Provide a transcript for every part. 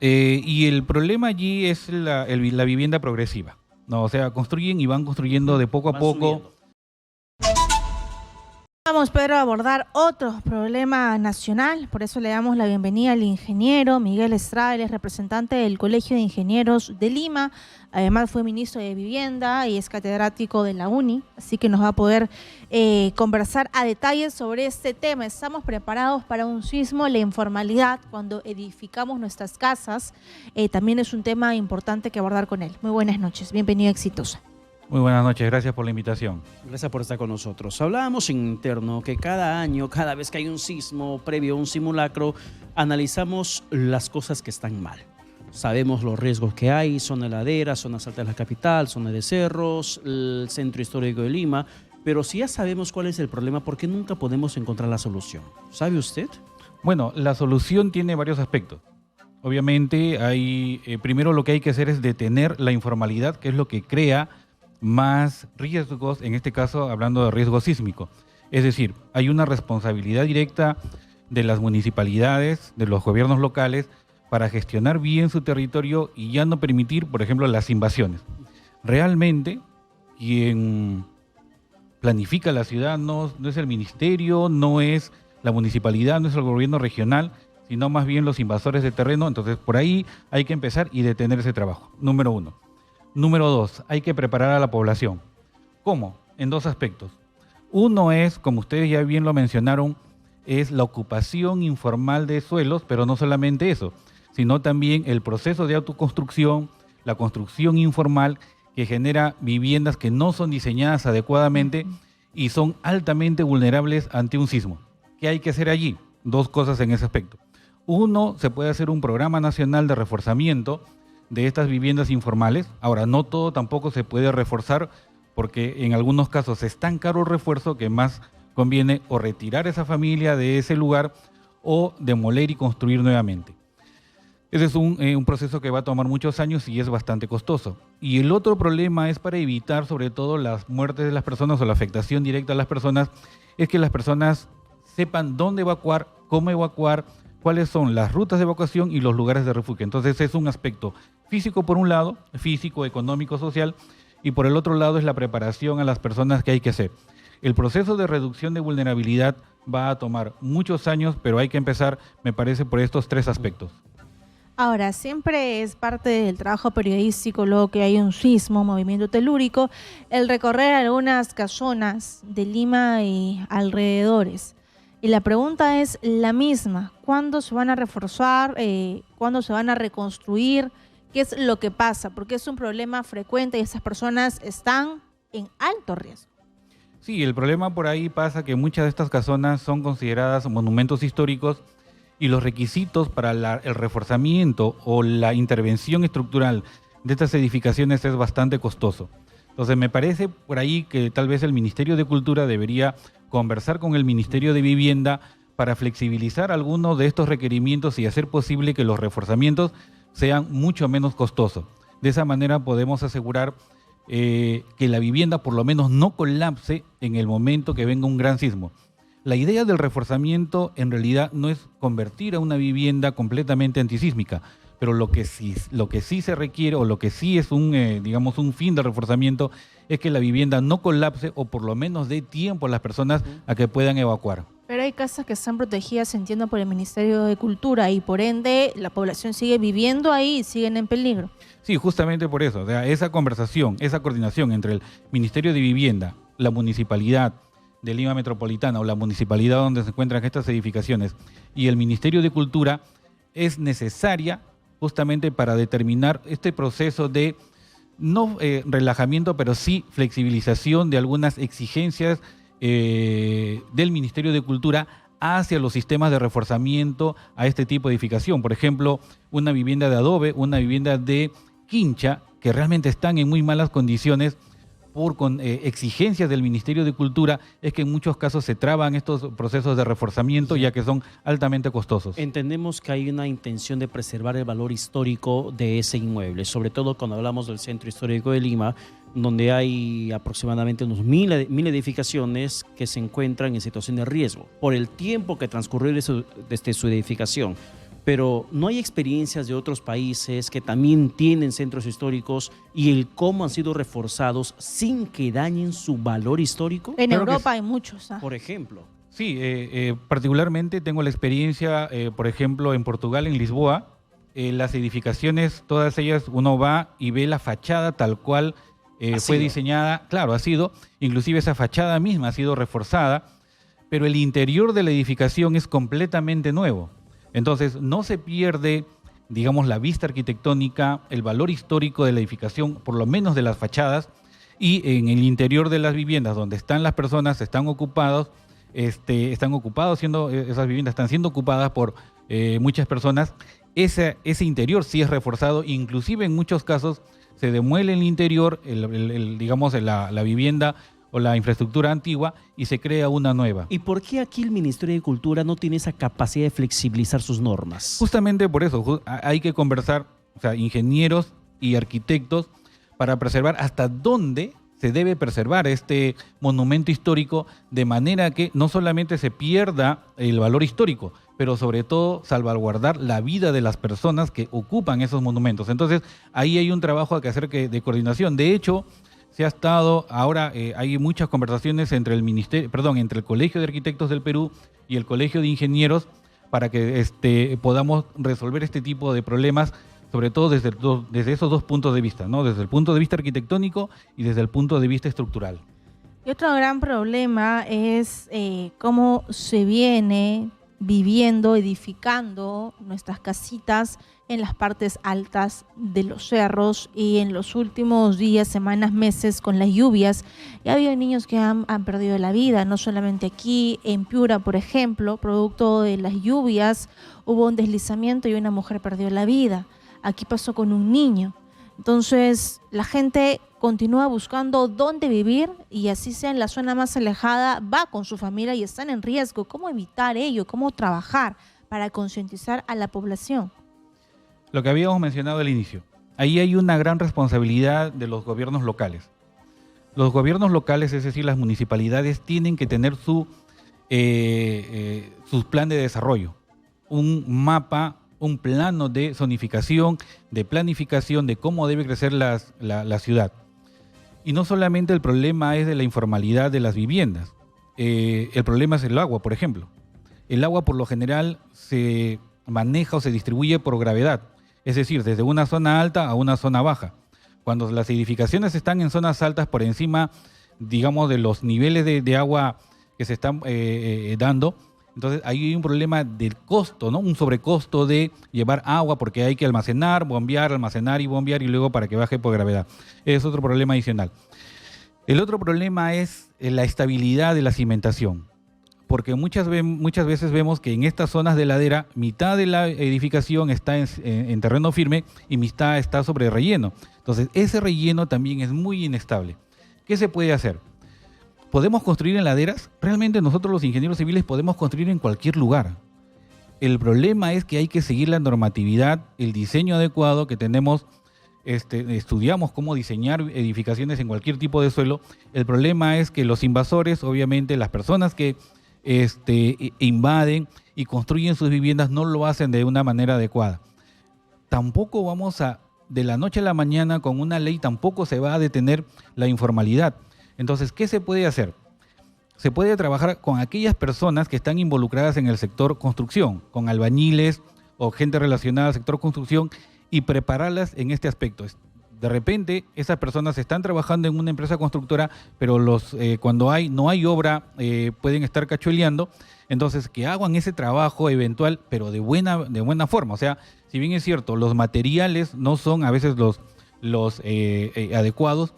Y el problema allí es la vivienda progresiva, ¿no? O sea, construyen y van construyendo de poco a Van poco. subiendo. Vamos, Pedro, a abordar otro problema nacional, por eso le damos la bienvenida al ingeniero Miguel Estrada, él es representante del Colegio de Ingenieros de Lima, además fue ministro de Vivienda y es catedrático de la UNI, así que nos va a poder conversar a detalle sobre este tema. Estamos preparados para un sismo, la informalidad cuando edificamos nuestras casas, también es un tema importante que abordar con él. Muy buenas noches, bienvenido a Exitosa. Muy buenas noches, gracias por la invitación. Gracias por estar con nosotros. Hablábamos en interno que cada año, cada vez que hay un sismo previo a un simulacro, analizamos las cosas que están mal. Sabemos los riesgos que hay, zona de ladera, zonas altas de la capital, zona de cerros, el centro histórico de Lima, pero si ya sabemos cuál es el problema, ¿por qué nunca podemos encontrar la solución? ¿Sabe usted? Bueno, la solución tiene varios aspectos. Obviamente, primero lo que hay que hacer es detener la informalidad, que es lo que crea más riesgos, en este caso hablando de riesgo sísmico. Es decir, hay una responsabilidad directa de las municipalidades, de los gobiernos locales, para gestionar bien su territorio y ya no permitir, por ejemplo, las invasiones. Realmente, quien planifica la ciudad no es el ministerio, no es la municipalidad, no es el gobierno regional, sino más bien los invasores de terreno. Entonces, por ahí hay que empezar y detener ese trabajo, número uno. Número dos, hay que preparar a la población. ¿Cómo? En dos aspectos. Uno es, como ustedes ya bien lo mencionaron, es la ocupación informal de suelos, pero no solamente eso, sino también el proceso de autoconstrucción, la construcción informal que genera viviendas que no son diseñadas adecuadamente y son altamente vulnerables ante un sismo. ¿Qué hay que hacer allí? Dos cosas en ese aspecto. Uno, se puede hacer un programa nacional de reforzamiento de estas viviendas informales. Ahora, no todo tampoco se puede reforzar porque en algunos casos es tan caro el refuerzo que más conviene o retirar esa familia de ese lugar o demoler y construir nuevamente. Ese es un proceso que va a tomar muchos años y es bastante costoso. Y el otro problema es para evitar sobre todo las muertes de las personas o la afectación directa a las personas, es que las personas sepan dónde evacuar, cómo evacuar, cuáles son las rutas de evacuación y los lugares de refugio. Entonces es un aspecto físico por un lado, físico, económico, social, y por el otro lado es la preparación a las personas que hay que hacer. El proceso de reducción de vulnerabilidad va a tomar muchos años, pero hay que empezar, me parece, por estos tres aspectos. Ahora, siempre es parte del trabajo periodístico, luego que hay un sismo, movimiento telúrico, el recorrer algunas casonas de Lima y alrededores. Y la pregunta es la misma, ¿cuándo se van a reforzar? ¿Cuándo se van a reconstruir? ¿Qué es lo que pasa? Porque es un problema frecuente y esas personas están en alto riesgo. Sí, el problema por ahí pasa que muchas de estas casonas son consideradas monumentos históricos y los requisitos para el reforzamiento o la intervención estructural de estas edificaciones es bastante costoso. Entonces me parece por ahí que tal vez el Ministerio de Cultura debería conversar con el Ministerio de Vivienda para flexibilizar algunos de estos requerimientos y hacer posible que los reforzamientos sean mucho menos costosos. De esa manera podemos asegurar que la vivienda por lo menos no colapse en el momento que venga un gran sismo. La idea del reforzamiento en realidad no es convertir a una vivienda completamente antisísmica, pero lo que sí se requiere o lo que sí es digamos, un fin de reforzamiento es que la vivienda no colapse o por lo menos dé tiempo a las personas a que puedan evacuar. Pero hay casas que están protegidas, entiendo, por el Ministerio de Cultura y por ende la población sigue viviendo ahí y siguen en peligro. Sí, justamente por eso. O sea, esa conversación, esa coordinación entre el Ministerio de Vivienda, la Municipalidad de Lima Metropolitana o la municipalidad donde se encuentran estas edificaciones y el Ministerio de Cultura es necesaria justamente para determinar este proceso de no relajamiento, pero sí flexibilización de algunas exigencias del Ministerio de Cultura hacia los sistemas de reforzamiento a este tipo de edificación. Por ejemplo, una vivienda de adobe, una vivienda de quincha, que realmente están en muy malas condiciones por exigencias del Ministerio de Cultura, es que en muchos casos se traban estos procesos de reforzamiento ya que son altamente costosos. Entendemos que hay una intención de preservar el valor histórico de ese inmueble, sobre todo cuando hablamos del centro histórico de Lima, donde hay aproximadamente unos mil edificaciones que se encuentran en situación de riesgo por el tiempo que transcurrió desde su edificación. pero ¿no hay experiencias de otros países que también tienen centros históricos y el cómo han sido reforzados sin que dañen su valor histórico? En Claro que Europa sí. hay muchos. Por ejemplo. Sí, particularmente tengo la experiencia, por ejemplo, en Portugal, en Lisboa, las edificaciones, todas ellas, uno va y ve la fachada tal cual Ha fue sido. diseñada, claro, ha sido, inclusive esa fachada misma ha sido reforzada, pero el interior de la edificación es completamente nuevo. Entonces, no se pierde, digamos, la vista arquitectónica, el valor histórico de la edificación, por lo menos de las fachadas, y en el interior de las viviendas donde están las personas, están ocupados, esas viviendas están siendo ocupadas por muchas personas. Ese interior sí es reforzado, inclusive en muchos casos se demuele el interior, digamos, la vivienda o la infraestructura antigua y se crea una nueva. ¿Y por qué aquí el Ministerio de Cultura no tiene esa capacidad de flexibilizar sus normas? Justamente por eso hay que conversar, o sea, ingenieros y arquitectos para preservar hasta dónde se debe preservar este monumento histórico de manera que no solamente se pierda el valor histórico, pero sobre todo salvaguardar la vida de las personas que ocupan esos monumentos. Entonces, ahí hay un trabajo que hacer de coordinación. De hecho, se ha estado, ahora hay muchas conversaciones entre entre el Colegio de Arquitectos del Perú y el Colegio de Ingenieros para que podamos resolver este tipo de problemas, sobre todo desde esos dos puntos de vista, ¿no? Desde el punto de vista arquitectónico y desde el punto de vista estructural. Y otro gran problema es cómo se viene viviendo, edificando nuestras casitas en las partes altas de los cerros, y en los últimos días, semanas, meses, con las lluvias, ya ha habido niños que han perdido la vida, no solamente aquí, en Piura, por ejemplo, producto de las lluvias, hubo un deslizamiento y una mujer perdió la vida. Aquí pasó con un niño. Entonces, la gente continúa buscando dónde vivir, y así sea en la zona más alejada, va con su familia y están en riesgo. ¿Cómo evitar ello? ¿Cómo trabajar para concientizar a la población? Lo que habíamos mencionado al inicio, ahí hay una gran responsabilidad de los gobiernos locales. Los gobiernos locales, es decir, las municipalidades, tienen que tener sus plan de desarrollo, un mapa, un plano de zonificación, de planificación, de cómo debe crecer la ciudad. Y no solamente el problema es de la informalidad de las viviendas, el problema es el agua, por ejemplo. El agua por lo general se maneja o se distribuye por gravedad, es decir, desde una zona alta a una zona baja. Cuando las edificaciones están en zonas altas por encima, digamos, de los niveles de agua que se están dando, entonces ahí hay un problema del costo, ¿no? Un sobrecosto de llevar agua porque hay que almacenar y bombear y luego para que baje por gravedad. Es otro problema adicional. El otro problema es la estabilidad de la cimentación, porque muchas veces vemos que en estas zonas de ladera, mitad de la edificación está en terreno firme y mitad está sobre relleno. Entonces, ese relleno también es muy inestable. ¿Qué se puede hacer? ¿Podemos construir en laderas? Realmente nosotros los ingenieros civiles podemos construir en cualquier lugar. El problema es que hay que seguir la normatividad, el diseño adecuado que tenemos. Estudiamos cómo diseñar edificaciones en cualquier tipo de suelo. El problema es que los invasores, obviamente las personas que invaden y construyen sus viviendas, no lo hacen de una manera adecuada. Tampoco vamos de la noche a la mañana con una ley, tampoco se va a detener la informalidad. Entonces, ¿qué se puede hacer? Se puede trabajar con aquellas personas que están involucradas en el sector construcción, con albañiles o gente relacionada al sector construcción, y prepararlas en este aspecto. De repente, esas personas están trabajando en una empresa constructora, pero cuando no hay obra, pueden estar cachueleando. Entonces, que hagan ese trabajo eventual, pero de buena forma. O sea, si bien es cierto, los materiales no son a veces los adecuados,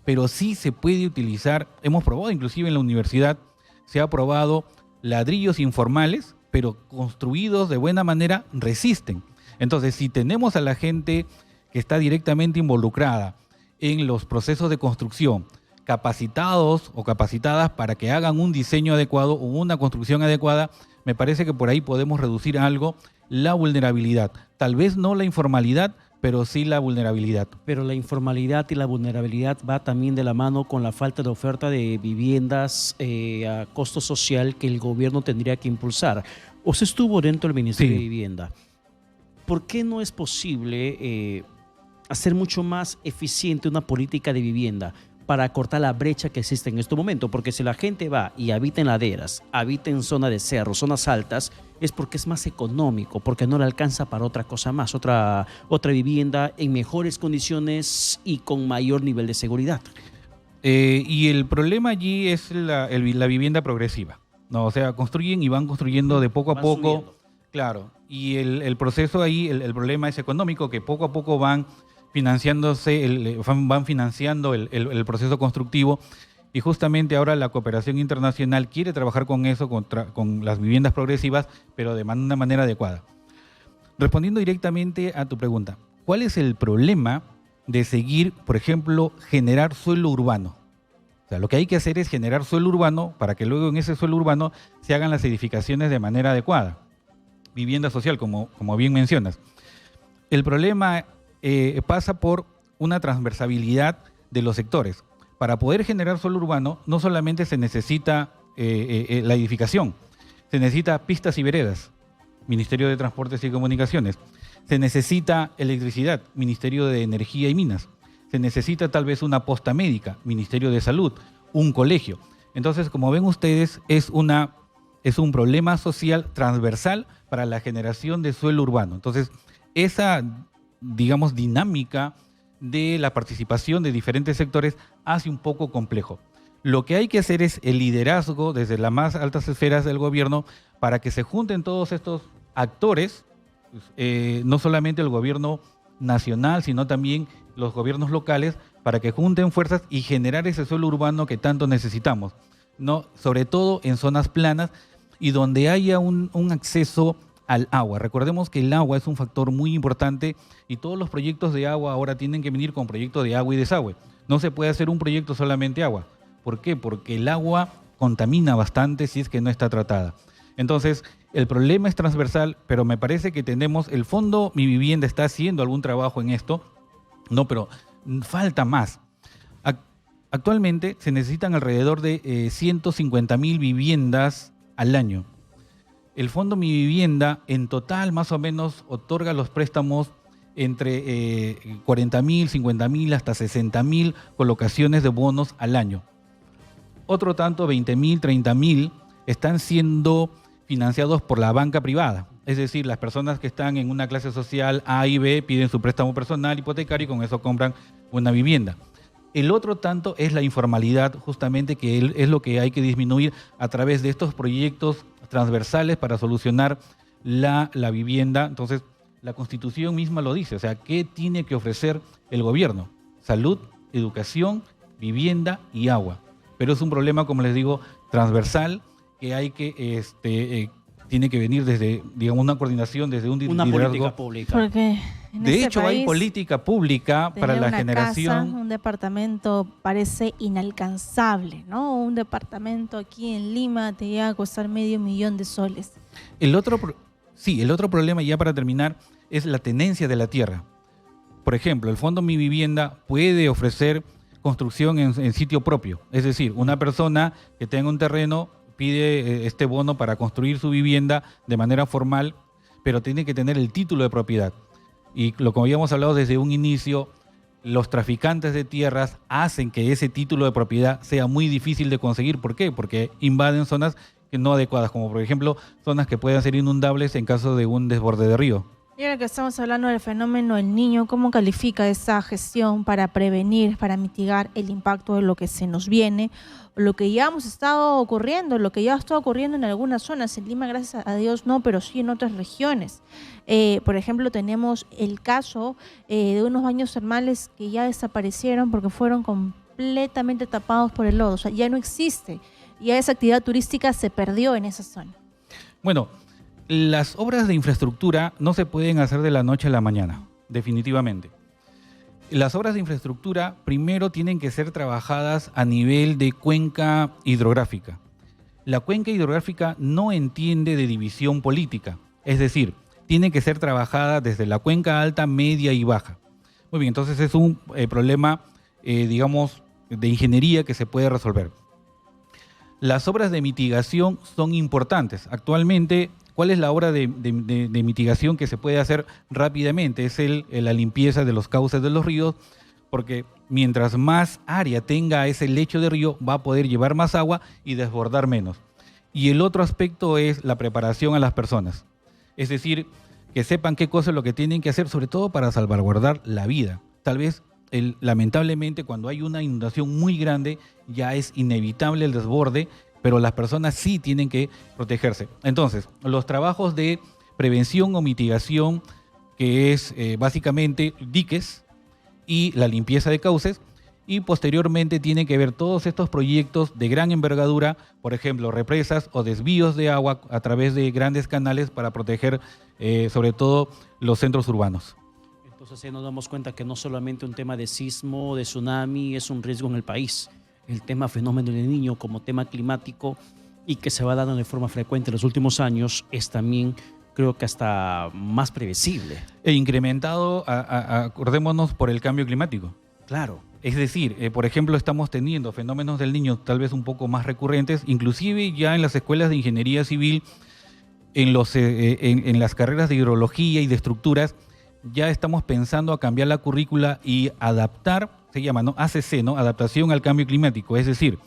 pero sí se puede utilizar. Hemos probado, inclusive en la universidad, se ha probado ladrillos informales, pero construidos de buena manera, resisten. Entonces, si tenemos a la gente que está directamente involucrada en los procesos de construcción, capacitados o capacitadas para que hagan un diseño adecuado o una construcción adecuada, me parece que por ahí podemos reducir algo la vulnerabilidad. Tal vez no la informalidad, pero sí la vulnerabilidad. Pero la informalidad y la vulnerabilidad va también de la mano con la falta de oferta de viviendas a costo social que el gobierno tendría que impulsar. Usted estuvo dentro del Ministerio Sí. de Vivienda. ¿por qué no es posible hacer mucho más eficiente una política de vivienda para cortar la brecha que existe en este momento? Porque si la gente va y habita en laderas, habita en zona de cerro, zonas altas, es porque es más económico, porque no le alcanza para otra cosa más, otra vivienda en mejores condiciones y con mayor nivel de seguridad. Y el problema allí es la vivienda progresiva, ¿no? O sea, construyen y van construyendo de poco a Van poco. subiendo. Claro, y el proceso ahí, el problema es económico, que poco a poco van financiándose, van financiando el proceso constructivo, y justamente ahora la cooperación internacional quiere trabajar con eso, con las viviendas progresivas, pero de una manera adecuada. Respondiendo directamente a tu pregunta, ¿cuál es el problema de seguir, por ejemplo, generar suelo urbano? O sea, lo que hay que hacer es generar suelo urbano para que luego en ese suelo urbano se hagan las edificaciones de manera adecuada. Vivienda social, como bien mencionas. El problema pasa por una transversabilidad de los sectores. Para poder generar suelo urbano, no solamente se necesita la edificación, se necesita pistas y veredas, Ministerio de Transportes y Comunicaciones. Se necesita electricidad, Ministerio de Energía y Minas. Se necesita tal vez una posta médica, Ministerio de Salud, un colegio. Entonces, como ven ustedes, es un problema social transversal para la generación de suelo urbano. Entonces, esa, digamos, dinámica de la participación de diferentes sectores hace un poco complejo. Lo que hay que hacer es el liderazgo desde las más altas esferas del gobierno para que se junten todos estos actores, no solamente el gobierno nacional, sino también los gobiernos locales, para que junten fuerzas y generar ese suelo urbano que tanto necesitamos, ¿no? Sobre todo en zonas planas y donde haya un acceso al agua. Recordemos que el agua es un factor muy importante y todos los proyectos de agua ahora tienen que venir con proyectos de agua y desagüe. No se puede hacer un proyecto solamente agua. ¿Por qué? Porque el agua contamina bastante si es que no está tratada. Entonces, el problema es transversal, pero me parece que tenemos, el Fondo Mi Vivienda está haciendo algún trabajo en esto, no, pero falta más. Actualmente se necesitan alrededor de 150.000 viviendas al año. El Fondo Mi Vivienda en total más o menos otorga los préstamos entre 40.000, 50.000 hasta 60.000 colocaciones de bonos al año. Otro tanto, 20.000, 30.000, están siendo financiados por la banca privada. Es decir, las personas que están en una clase social A y B piden su préstamo personal hipotecario y con eso compran una vivienda. El otro tanto es la informalidad, justamente, que es lo que hay que disminuir a través de estos proyectos transversales para solucionar la vivienda. Entonces, la Constitución misma lo dice, o sea, ¿qué tiene que ofrecer el gobierno? Salud, educación, vivienda y agua. Pero es un problema, como les digo, transversal, que hay que tiene que venir desde, digamos, una coordinación, desde un Una liderazgo. política pública. Porque en De este hecho, hay país, política pública para tener la una generación. casa, un departamento parece inalcanzable, ¿no? Un departamento aquí en Lima te llega a costar $500,000 de soles. El otro problema, ya para terminar, es la tenencia de la tierra. Por ejemplo, el Fondo Mi Vivienda puede ofrecer construcción en sitio propio. Es decir, una persona que tenga un terreno pide este bono para construir su vivienda de manera formal, pero tiene que tener el título de propiedad. Y como habíamos hablado desde un inicio, los traficantes de tierras hacen que ese título de propiedad sea muy difícil de conseguir. ¿Por qué? Porque invaden zonas que no adecuadas, como por ejemplo zonas que puedan ser inundables en caso de un desborde de río. Y ahora que estamos hablando del fenómeno del Niño, ¿cómo califica esa gestión para prevenir, para mitigar el impacto de lo que se nos viene? Lo que ya hemos estado ocurriendo, lo que ya está ocurriendo en algunas zonas, en Lima gracias a Dios no, pero sí en otras regiones. Por ejemplo, tenemos el caso de unos baños termales que ya desaparecieron porque fueron completamente tapados por el lodo, o sea, ya no existe, ya esa actividad turística se perdió en esa zona. Bueno, las obras de infraestructura no se pueden hacer de la noche a la mañana, definitivamente. Las obras de infraestructura primero tienen que ser trabajadas a nivel de cuenca hidrográfica. La cuenca hidrográfica no entiende de división política, es decir, tiene que ser trabajada desde la cuenca alta, media y baja. Muy bien, entonces es un problema, digamos, de ingeniería que se puede resolver. Las obras de mitigación son importantes. Actualmente, ¿Cuál es la obra de mitigación que se puede hacer rápidamente? Es la limpieza de los cauces de los ríos, porque mientras más área tenga ese lecho de río, va a poder llevar más agua y desbordar menos. Y el otro aspecto es la preparación a las personas. Es decir, que sepan qué cosa es lo que tienen que hacer, sobre todo para salvaguardar la vida. Tal vez, lamentablemente, cuando hay una inundación muy grande, ya es inevitable el desborde, pero las personas sí tienen que protegerse. Entonces, los trabajos de prevención o mitigación, que es básicamente diques y la limpieza de cauces, y posteriormente tienen que ver todos estos proyectos de gran envergadura, por ejemplo, represas o desvíos de agua a través de grandes canales para proteger sobre todo los centros urbanos. Entonces ahí nos damos cuenta que no solamente un tema de sismo, de tsunami, es un riesgo en el país. El tema fenómeno del Niño como tema climático y que se va dando de forma frecuente en los últimos años es también, creo que hasta más previsible. E incrementado, acordémonos, por el cambio climático. Claro. Es decir, por ejemplo, estamos teniendo fenómenos del Niño tal vez un poco más recurrentes, inclusive ya en las escuelas de ingeniería civil, en las carreras de hidrología y de estructuras, ya estamos pensando a cambiar la currícula y adaptar, se llama, ¿no? ACC, ¿no? Adaptación al cambio climático, es decir,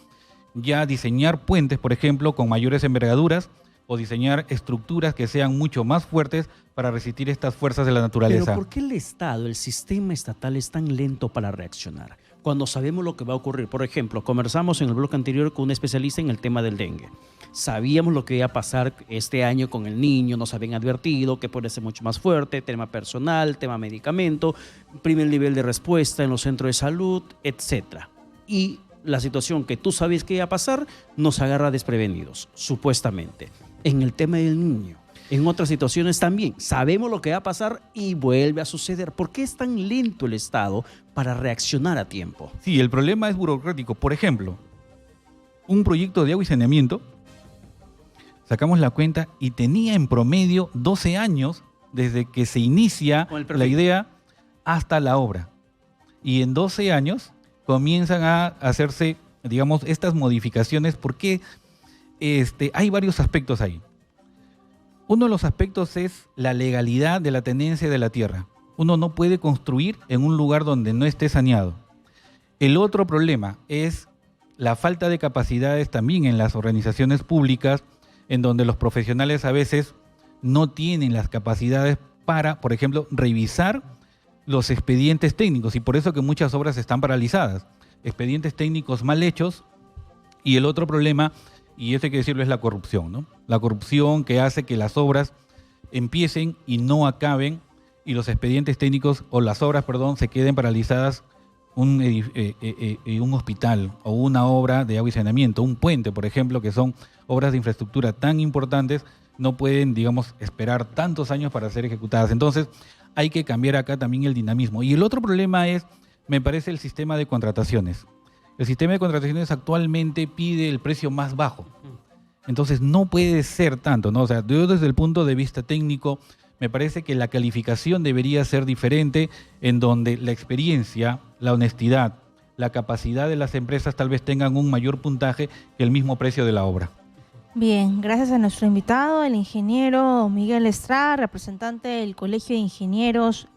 ya diseñar puentes, por ejemplo, con mayores envergaduras o diseñar estructuras que sean mucho más fuertes para resistir estas fuerzas de la naturaleza. Pero ¿por qué el Estado, el sistema estatal es tan lento para reaccionar? Cuando sabemos lo que va a ocurrir. Por ejemplo, conversamos en el bloque anterior con un especialista en el tema del dengue. Sabíamos lo que iba a pasar este año con el Niño, nos habían advertido que puede ser mucho más fuerte, tema personal, tema medicamento, primer nivel de respuesta en los centros de salud, etc. Y la situación que tú sabes que iba a pasar nos agarra desprevenidos, supuestamente. En el tema del Niño, en otras situaciones también, sabemos lo que va a pasar y vuelve a suceder. ¿Por qué es tan lento el Estado para reaccionar a tiempo? Sí, el problema es burocrático. Por ejemplo, un proyecto de agua y saneamiento, sacamos la cuenta y tenía en promedio 12 años desde que se inicia la idea hasta la obra. Y en 12 años comienzan a hacerse, digamos, estas modificaciones porque hay varios aspectos ahí. Uno de los aspectos es la legalidad de la tenencia de la tierra. Uno no puede construir en un lugar donde no esté saneado. El otro problema es la falta de capacidades también en las organizaciones públicas, en donde los profesionales a veces no tienen las capacidades para, por ejemplo, revisar los expedientes técnicos, y por eso que muchas obras están paralizadas. Expedientes técnicos mal hechos, y el otro problema, y eso hay que decirlo, es la corrupción, ¿no? La corrupción que hace que las obras empiecen y no acaben, y los expedientes técnicos, o las obras, perdón, se queden paralizadas. Un hospital o una obra de agua y saneamiento, un puente, por ejemplo, que son obras de infraestructura tan importantes, no pueden, digamos, esperar tantos años para ser ejecutadas. Entonces, hay que cambiar acá también el dinamismo. Y el otro problema es, me parece, el sistema de contrataciones. El sistema de contrataciones actualmente pide el precio más bajo. Entonces, no puede ser tanto, ¿no? O sea, yo desde el punto de vista técnico, me parece que la calificación debería ser diferente, en donde la experiencia, la honestidad, la capacidad de las empresas tal vez tengan un mayor puntaje que el mismo precio de la obra. Bien, gracias a nuestro invitado, el ingeniero Miguel Estrada, representante del Colegio de Ingenieros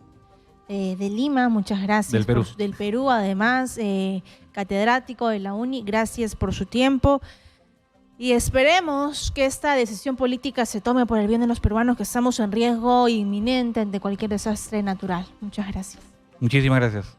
de Lima. Muchas gracias. Del Perú, además, catedrático de la UNI. Gracias por su tiempo. Y esperemos que esta decisión política se tome por el bien de los peruanos, que estamos en riesgo inminente ante cualquier desastre natural. Muchas gracias. Muchísimas gracias.